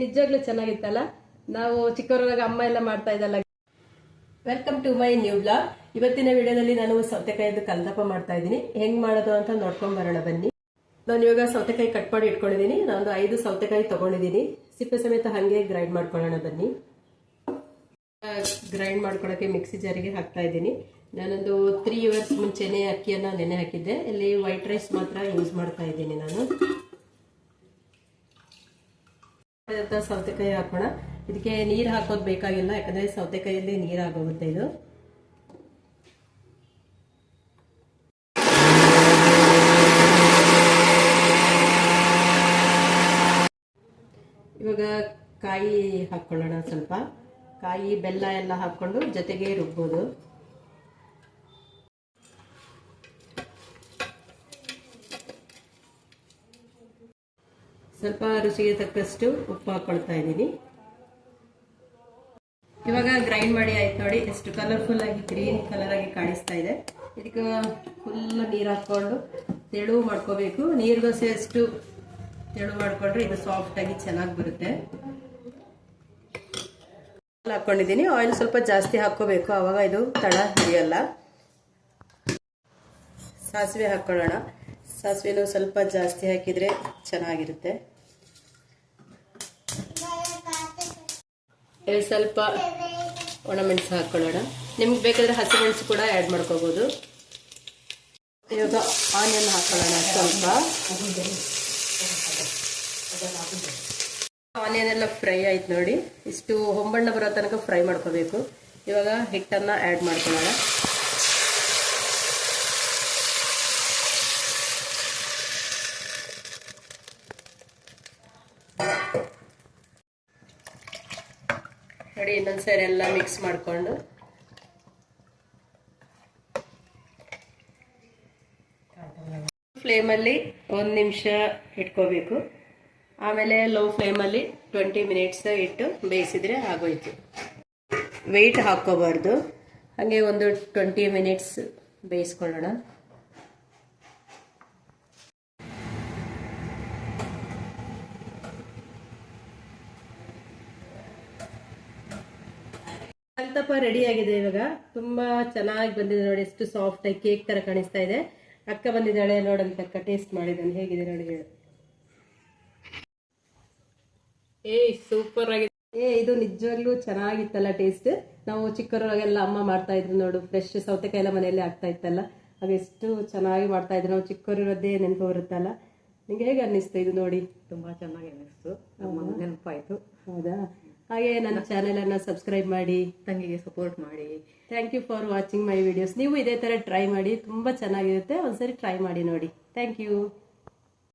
ನಿಜವಾಗ್ಲೂ ಚೆನ್ನಾಗಿತ್ತಲ್ಲ. ನಾವು ಚಿಕ್ಕವರಾಗ ಅಮ್ಮ ಎಲ್ಲ ಮಾಡ್ತಾ ಇದ್ದಲ್ಲ. Welcome to my new blog. ಇವತ್ತಿನ ವಿಡಿಯೋದಲ್ಲಿ ನಾನು ಸೌತೆಕಾಯಿದು ಕಲ್ದಪ್ಪ ಮಾಡ್ತಾ ಇದ್ದೀನಿ. ಹೆಂಗ್ ಮಾಡೋದು ಅಂತ ನೋಡ್ಕೊಂಡ್ ಬರೋಣ ಬನ್ನಿ. ನಾನು ಇವಾಗ ಸೌತೆಕಾಯಿ ಕಟ್ ಮಾಡಿ ಇಟ್ಕೊಂಡಿದ್ದೀನಿ. ನಾನೊಂದು 5 ಸೌತೆಕಾಯಿ ತಗೊಂಡಿದ್ದೀನಿ. ಸಿಪ್ಪೆ ಸಮೇತ ಹಂಗೆ ಗ್ರೈಂಡ್ ಮಾಡ್ಕೊಳ್ಳೋಣ ಬನ್ನಿ. ಗ್ರೈಂಡ್ ಮಾಡ್ಕೊಳ್ಳೋಕೆ ಮಿಕ್ಸಿ ಜಾರಿಗೆ ಹಾಕ್ತಾ ಇದ್ದೀನಿ. ನಾನೊಂದು 3 ಅವರ್ಸ್ ಮುಂಚೆನೆ ಅಕ್ಕಿಯನ್ನ ನೆನೆ ಹಾಕಿದ್ದೆ. ಇಲ್ಲಿ ವೈಟ್ ರೈಸ್ ಮಾತ್ರ ಯೂಸ್ ಮಾಡ್ತಾ ಇದ್ದೀನಿ ನಾನು. ಸೌತೆಕಾಯಿ ಹಾಕೋಣ. ಇದಕ್ಕೆ ನೀರು ಹಾಕೋದು ಬೇಕಾಗಿಲ್ಲ, ಯಾಕಂದ್ರೆ ಸೌತೆಕಾಯಲ್ಲಿ ನೀರು ಆಗೋಗುತ್ತೆ ಇದು. ಇವಾಗ ಕಾಯಿ ಹಾಕೊಳ್ಳೋಣ. ಸ್ವಲ್ಪ ಕಾಯಿ ಬೆಲ್ಲ ಎಲ್ಲ ಹಾಕೊಂಡು ಜೊತೆಗೆ ರುಬ್ಬೋದು. ಸ್ವಲ್ಪ ರುಚಿಗೆ ತಕ್ಕಷ್ಟು ಉಪ್ಪು ಹಾಕೊಳ್ತಾ ಇದ್ದೀನಿ. ಇವಾಗ ಗ್ರೈಂಡ್ ಮಾಡಿ ಆಯ್ತು ನೋಡಿ, ಎಷ್ಟು ಕಲರ್ಫುಲ್ ಆಗಿ ಗ್ರೀನ್ ಕಲರ್ ಆಗಿ ಕಾಣಿಸ್ತಾ ಇದೆ. ಇದಕ್ಕೆ ಫುಲ್ ನೀರು ಹಾಕೊಂಡು ತೆಳು ಮಾಡ್ಕೋಬೇಕು. ನೀರು ದೋಸೆ ಎಷ್ಟು ತೆಳು ಮಾಡ್ಕೊಂಡ್ರೆ ಇದು ಸಾಫ್ಟ್ ಆಗಿ ಚೆನ್ನಾಗಿ ಬರುತ್ತೆ. ಹಾಕೊಂಡಿದ್ದೀನಿ. ಆಯಿಲ್ ಸ್ವಲ್ಪ ಜಾಸ್ತಿ ಹಾಕೋಬೇಕು, ಆವಾಗ ಇದು ತಳ ಹಿಡಿಯಲ್ಲ. ಸಾಸಿವೆ ಹಾಕೊಳ್ಳೋಣ. ಸಾಸಿವೆನೂ ಸ್ವಲ್ಪ ಜಾಸ್ತಿ ಹಾಕಿದ್ರೆ ಚೆನ್ನಾಗಿರುತ್ತೆ. ಸ್ವಲ್ಪ ಒಣಮೆಣಸು ಹಾಕೊಳ್ಳೋಣ. ನಿಮ್ಗೆ ಬೇಕಾದ್ರೆ ಹಸಿಮೆಣಸು ಕೂಡ ಆ್ಯಡ್ ಮಾಡ್ಕೋಬಹುದು. ಇವಾಗ ಆನಿಯನ್ ಹಾಕೊಳ್ಳೋಣ. ಸ್ವಲ್ಪ ಆನಿಯನ್ ಎಲ್ಲ ಫ್ರೈ ಆಯ್ತು ನೋಡಿ. ಇಷ್ಟು ಹೊಂಬಣ್ಣ ಬರೋ ತನಕ ಫ್ರೈ ಮಾಡ್ಕೋಬೇಕು. ಇವಾಗ ಹಿಟ್ಟನ್ನು ಆ್ಯಡ್ ಮಾಡ್ಕೊಳ್ಳೋಣ. ನೋಡಿ, ಇನ್ನೊಂದ್ಸರಿ ಎಲ್ಲ ಮಿಕ್ಸ್ ಮಾಡಿಕೊಂಡು ಫ್ಲೇಮಲ್ಲಿ 1 ನಿಮಿಷ ಇಟ್ಕೋಬೇಕು. ಆಮೇಲೆ ಲೋ ಫ್ಲೇಮಲ್ಲಿ 20 ಮಿನಿಟ್ಸ್ ಇಟ್ಟು ಬೇಯಿಸಿದ್ರೆ ಆಗೋಯ್ತು. ವೆಯ್ಟ್ ಹಾಕೋಬಾರ್ದು, ಹಾಗೆ ಒಂದು 20 ಮಿನಿಟ್ಸ್ ಬೇಯಿಸ್ಕೊಳ್ಳೋಣ. ಕಲ್ತಪ್ಪ ರೆಡಿ ಆಗಿದೆ. ಇವಾಗ ತುಂಬಾ ಚೆನ್ನಾಗಿ ಬಂದಿದೆ ನೋಡಿ, ಎಷ್ಟು ಸಾಫ್ಟ್ ಆಗಿ ಕೇಕ್ ತರ ಕಾಣಿಸ್ತಾ ಇದೆ. ಅಕ್ಕ ಬಂದಿದ್ದಾಳೆ ನೋಡಂತಕ್ಕ, ಟೇಸ್ಟ್ ಮಾಡಿದ್ದಾನೆ. ಹೇಗಿದೆ ನೋಡಿ ಹೇಳು. ಸೂಪರ್ ಆಗಿದೆ. ಇದು ನಿಜವಾಗ್ಲೂ ಚೆನ್ನಾಗಿತ್ತಲ್ಲ ಟೇಸ್ಟ್. ನಾವು ಚಿಕ್ಕವರಾಗೆಲ್ಲ ಅಮ್ಮ ಮಾಡ್ತಾ ಇದ್ರು ನೋಡು, ಫ್ರೆಶ್ ಸೌತೆಕಾಯಿ ಎಲ್ಲ ಮನೆಯಲ್ಲೇ ಆಗ್ತಾ ಇತ್ತಲ್ಲ, ಅದು ಎಷ್ಟು ಚೆನ್ನಾಗಿ ಮಾಡ್ತಾ ಇದ್ರು. ನಾವು ಚಿಕ್ಕವರಿರೋದೇ ನೆನಪು ಬರುತ್ತಲ್ಲ. ನಿಂಗೆ ಹೇಗೆ ಅನ್ನಿಸ್ತು ಇದು ನೋಡಿ? ತುಂಬಾ ಚೆನ್ನಾಗಿ ಅನ್ನಿಸ್ತು, ನೆನಪಾಯ್ತು. ಹೌದಾ? ಹಾಗೆ ನನ್ನ ಚಾನೆಲ್ ಅನ್ನ ಸಬ್ಸ್ಕ್ರೈಬ್ ಮಾಡಿ, ತಂಗಿಗೆ ಸಪೋರ್ಟ್ ಮಾಡಿ. Thank you for watching my videos. ನೀವು ಇದೇ ತರ ಟ್ರೈ ಮಾಡಿ, ತುಂಬಾ ಚೆನ್ನಾಗಿರುತ್ತೆ. ಒಂದ್ಸರಿ ಟ್ರೈ ಮಾಡಿ ನೋಡಿ. Thank you.